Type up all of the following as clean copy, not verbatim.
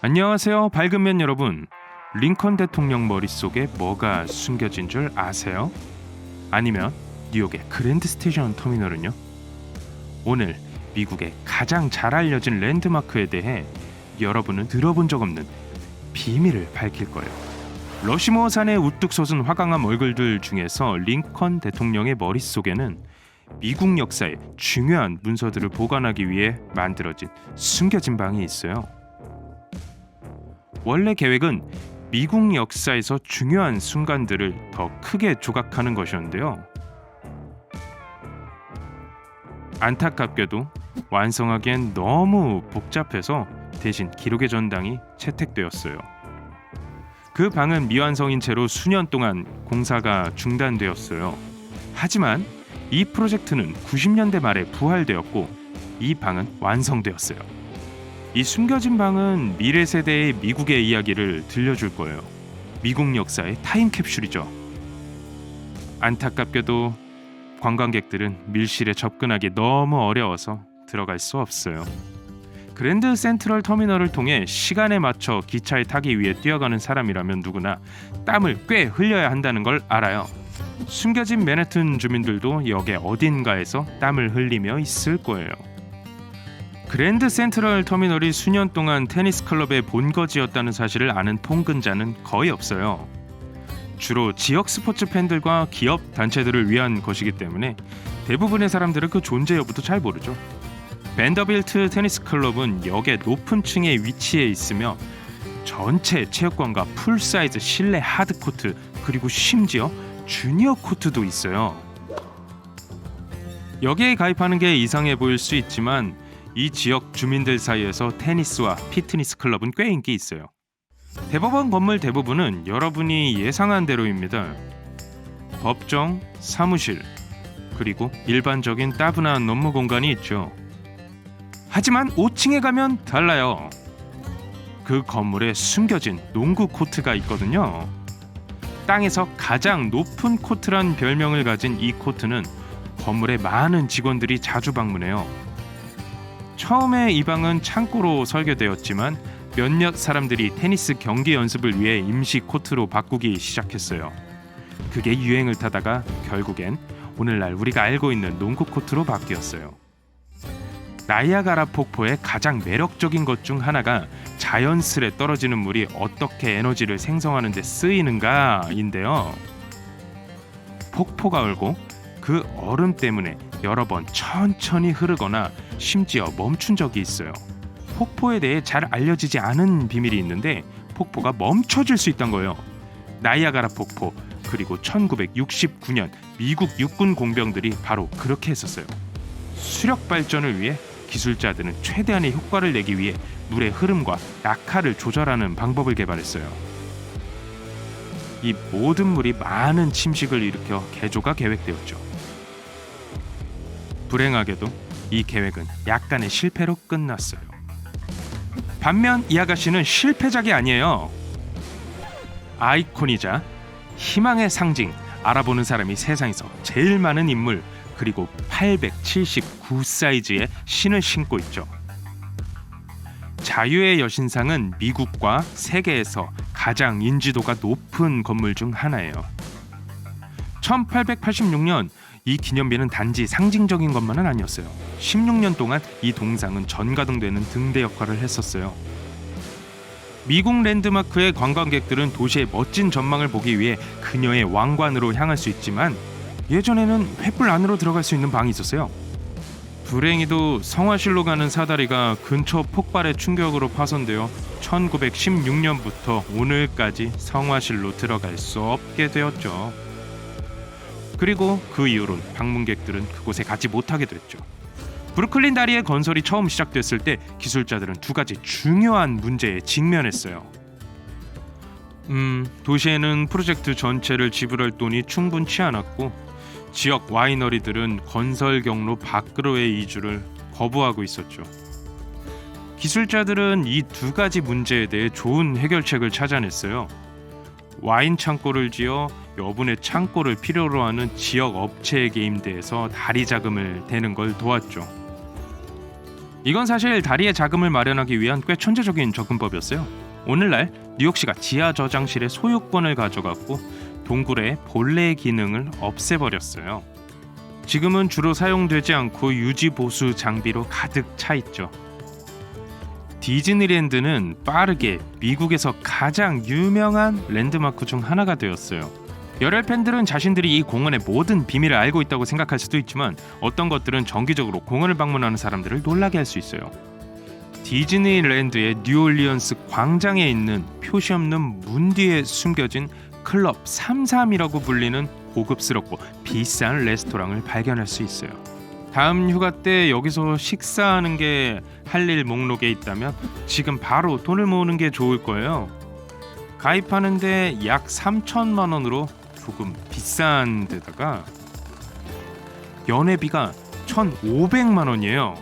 안녕하세요, 밝은면 여러분. 링컨 대통령 머릿속에 뭐가 숨겨진 줄 아세요? 아니면 뉴욕의 그랜드 스테이션 터미널은요? 오늘 미국의 가장 잘 알려진 랜드마크에 대해 여러분은 들어본 적 없는 비밀을 밝힐 거예요. 러시모어 산에 우뚝 솟은 화강암 얼굴들 중에서 링컨 대통령의 머릿속에는 미국 역사의 중요한 문서들을 보관하기 위해 만들어진 숨겨진 방이 있어요. 원래 계획은 미국 역사에서 중요한 순간들을 더 크게 조각하는 것이었는데요. 안타깝게도 완성하기엔 너무 복잡해서 대신 기록의 전당이 채택되었어요. 그 방은 미완성인 채로 수년 동안 공사가 중단되었어요. 하지만 이 프로젝트는 90년대 말에 부활되었고 이 방은 완성되었어요. 이 숨겨진 방은 미래 세대의 미국의 이야기를 들려줄 거예요. 미국 역사의 타임캡슐이죠. 안타깝게도 관광객들은 밀실에 접근하기 너무 어려워서 들어갈 수 없어요. 그랜드 센트럴 터미널을 통해 시간에 맞춰 기차에 타기 위해 뛰어가는 사람이라면 누구나 땀을 꽤 흘려야 한다는 걸 알아요. 숨겨진 맨해튼 주민들도 역의 어딘가에서 땀을 흘리며 있을 거예요. 그랜드 센트럴 터미널이 수년 동안 테니스 클럽의 본거지였다는 사실을 아는 통근자는 거의 없어요. 주로 지역 스포츠 팬들과 기업 단체들을 위한 것이기 때문에 대부분의 사람들은 그 존재 여부도 잘 모르죠. 밴더빌트 테니스 클럽은 역의 높은 층에 위치해 있으며 전체 체육관과 풀사이즈 실내 하드코트 그리고 심지어 주니어 코트도 있어요. 여기에 가입하는 게 이상해 보일 수 있지만 이 지역 주민들 사이에서 테니스와 피트니스 클럽은 꽤 인기 있어요. 대법원 건물 대부분은 여러분이 예상한 대로입니다. 법정, 사무실, 그리고 일반적인 따분한 업무 공간이 있죠. 하지만 5층에 가면 달라요. 그 건물에 숨겨진 농구 코트가 있거든요. 땅에서 가장 높은 코트란 별명을 가진 이 코트는 건물에 많은 직원들이 자주 방문해요. 처음에 이 방은 창고로 설계되었지만 몇몇 사람들이 테니스 경기 연습을 위해 임시 코트로 바꾸기 시작했어요. 그게 유행을 타다가 결국엔 오늘날 우리가 알고 있는 농구 코트로 바뀌었어요. 나이아가라 폭포의 가장 매력적인 것 중 하나가 자연스레 떨어지는 물이 어떻게 에너지를 생성하는 데 쓰이는가인데요. 폭포가 얼고 그 얼음 때문에 여러 번 천천히 흐르거나 심지어 멈춘 적이 있어요. 폭포에 대해 잘 알려지지 않은 비밀이 있는데 폭포가 멈춰질 수 있다는 거예요. 나이아가라 폭포, 그리고 1969년 미국 육군 공병들이 바로 그렇게 했었어요. 수력 발전을 위해 기술자들은 최대한의 효과를 내기 위해 물의 흐름과 약하를 조절하는 방법을 개발했어요. 이 모든 물이 많은 침식을 일으켜 개조가 계획되었죠. 불행하게도 이 계획은 약간의 실패로 끝났어요. 반면 이 아가씨는 실패작이 아니에요. 아이콘이자 희망의 상징, 알아보는 사람이 세상에서 제일 많은 인물, 그리고 879 사이즈의 신을 신고 있죠. 자유의 여신상은 미국과 세계에서 가장 인지도가 높은 건물 중 하나예요. 1886년 이 기념비는 단지 상징적인 것만은 아니었어요. 16년 동안 이 동상은 전가동되는 등대 역할을 했었어요. 미국 랜드마크의 관광객들은 도시의 멋진 전망을 보기 위해 그녀의 왕관으로 향할 수 있지만 예전에는 횃불 안으로 들어갈 수 있는 방이 있었어요. 불행히도 성화실로 가는 사다리가 근처 폭발의 충격으로 파손되어 1916년부터 오늘까지 성화실로 들어갈 수 없게 되었죠. 그리고 그 이후론 방문객들은 그곳에 가지 못하게 됐죠. 브루클린 다리의 건설이 처음 시작됐을 때 기술자들은 두 가지 중요한 문제에 직면했어요. 도시에는 프로젝트 전체를 지불할 돈이 충분치 않았고 지역 와이너리들은 건설 경로 밖으로의 이주를 거부하고 있었죠. 기술자들은 이 두 가지 문제에 대해 좋은 해결책을 찾아냈어요. 와인 창고를 지어 여분의 창고를 필요로 하는 지역 업체에게 임대해서 다리 자금을 대는 걸 도왔죠. 이건 사실 다리에 자금을 마련하기 위한 꽤 천재적인 접근법이었어요. 오늘날 뉴욕시가 지하 저장실의 소유권을 가져갔고 동굴의 본래 기능을 없애버렸어요. 지금은 주로 사용되지 않고 유지 보수 장비로 가득 차 있죠. 디즈니랜드는 빠르게 미국에서 가장 유명한 랜드마크 중 하나가 되었어요. 열혈 팬들은 자신들이 이 공원의 모든 비밀을 알고 있다고 생각할 수도 있지만 어떤 것들은 정기적으로 공원을 방문하는 사람들을 놀라게 할 수 있어요. 디즈니랜드의 뉴올리언스 광장에 있는 표시 없는 문 뒤에 숨겨진 클럽 33이라고 불리는 고급스럽고 비싼 레스토랑을 발견할 수 있어요. 다음 휴가 때 여기서 식사하는 게 할 일 목록에 있다면 지금 바로 돈을 모으는 게 좋을 거예요. 가입하는데 약 3천만 원으로 조금 비싼 데다가 연회비가 1,500만 원이에요.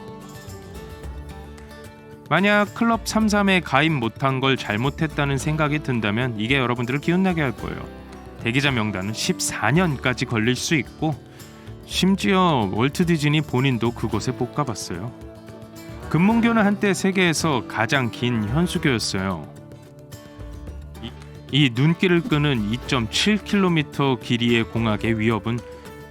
만약 클럽 33에 가입 못한 걸 잘못했다는 생각이 든다면 이게 여러분들을 기운나게 할 거예요. 대기자 명단은 14년까지 걸릴 수 있고 심지어 월트 디즈니 본인도 그곳에 못 가봤어요. 금문교는 한때 세계에서 가장 긴 현수교였어요. 이 눈길을 끄는 2.7km 길이의 공학의 위협은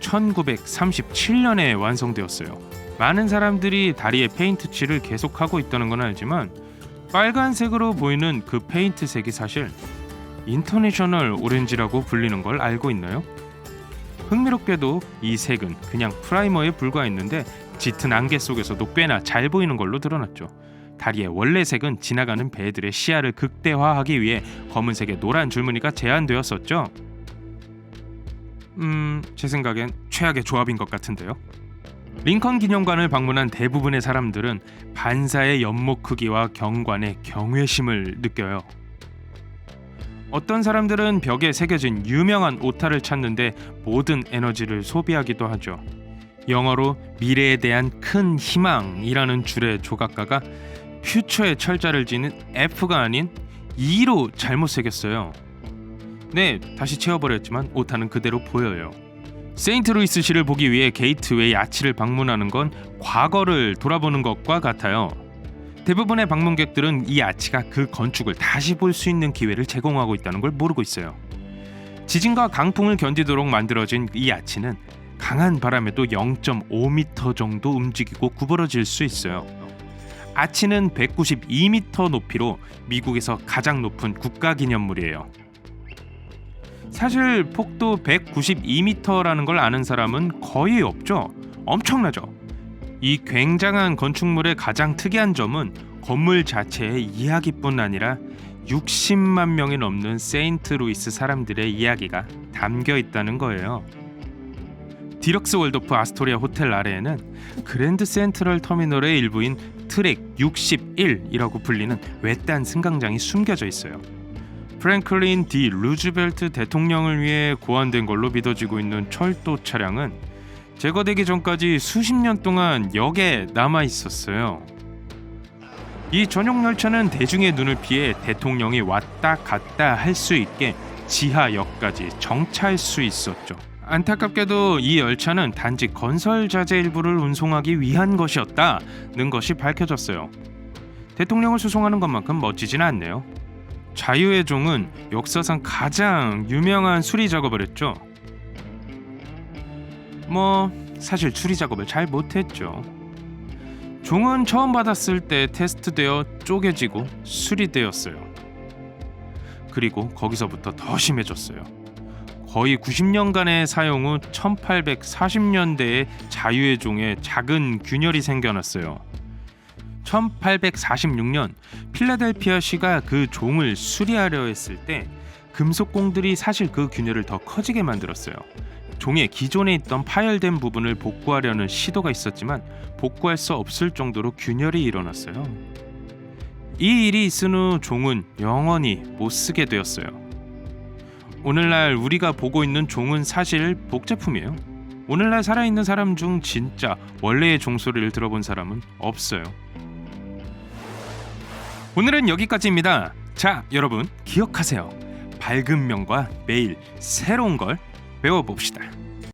1937년에 완성되었어요. 많은 사람들이 다리에 페인트 칠을 계속하고 있다는 건 알지만 빨간색으로 보이는 그 페인트 색이 사실 인터내셔널 오렌지라고 불리는 걸 알고 있나요? 흥미롭게도 이 색은 그냥 프라이머에 불과했는데 짙은 안개 속에서도 꽤나 잘 보이는 걸로 드러났죠. 다리의 원래 색은 지나가는 배들의 시야를 극대화하기 위해 검은색의 노란 줄무늬가 제한되었었죠. 제 생각엔 최악의 조합인 것 같은데요. 링컨 기념관을 방문한 대부분의 사람들은 반사의 연못 크기와 경관에 경외심을 느껴요. 어떤 사람들은 벽에 새겨진 유명한 오타를 찾는데 모든 에너지를 소비하기도 하죠. 영어로 미래에 대한 큰 희망이라는 줄의 조각가가 퓨처의 철자를 지는 F가 아닌 E로 잘못 새겼어요. 네, 다시 채워버렸지만 오타는 그대로 보여요. 세인트루이스시를 보기 위해 게이트웨이 아치를 방문하는 건 과거를 돌아보는 것과 같아요. 대부분의 방문객들은 이 아치가 그 건축을 다시 볼 수 있는 기회를 제공하고 있다는 걸 모르고 있어요. 지진과 강풍을 견디도록 만들어진 이 아치는 강한 바람에도 0.5m 정도 움직이고 구부러질 수 있어요. 아치는 192m 높이로 미국에서 가장 높은 국가기념물이에요. 사실 폭도 192m라는 걸 아는 사람은 거의 없죠. 엄청나죠. 이 굉장한 건축물의 가장 특이한 점은 건물 자체의 이야기뿐 아니라 60만 명이 넘는 세인트루이스 사람들의 이야기가 담겨 있다는 거예요. 디럭스 월도프 아스토리아 호텔 아래에는 그랜드 센트럴 터미널의 일부인 트랙 61이라고 불리는 외딴 승강장이 숨겨져 있어요. 프랭클린 디 루즈벨트 대통령을 위해 고안된 걸로 믿어지고 있는 철도 차량은 제거되기 전까지 수십 년 동안 역에 남아 있었어요. 이 전용 열차는 대중의 눈을 피해 대통령이 왔다 갔다 할 수 있게 지하역까지 정차할 수 있었죠. 안타깝게도 이 열차는 단지 건설 자재 일부를 운송하기 위한 것이었다는 것이 밝혀졌어요. 대통령을 수송하는 것만큼 멋지진 않네요. 자유의 종은 역사상 가장 유명한 수리 작업을 했죠. 사실 수리 작업을 잘 못했죠. 종은 처음 받았을 때 테스트되어 쪼개지고 수리되었어요. 그리고 거기서부터 더 심해졌어요. 거의 90년간의 사용 후 1840년대에 자유의 종에 작은 균열이 생겨났어요. 1846년 필라델피아시가 그 종을 수리하려 했을 때 금속공들이 사실 그 균열을 더 커지게 만들었어요. 종의 기존에 있던 파열된 부분을 복구하려는 시도가 있었지만 복구할 수 없을 정도로 균열이 일어났어요. 이 일이 있은 후 종은 영원히 못 쓰게 되었어요. 오늘날 우리가 보고 있는 종은 사실 복제품이에요. 오늘날 살아있는 사람 중 진짜 원래의 종소리를 들어본 사람은 없어요. 오늘은 여기까지입니다. 자, 여러분 기억하세요. 밝은 명과 매일 새로운 걸 배워봅시다.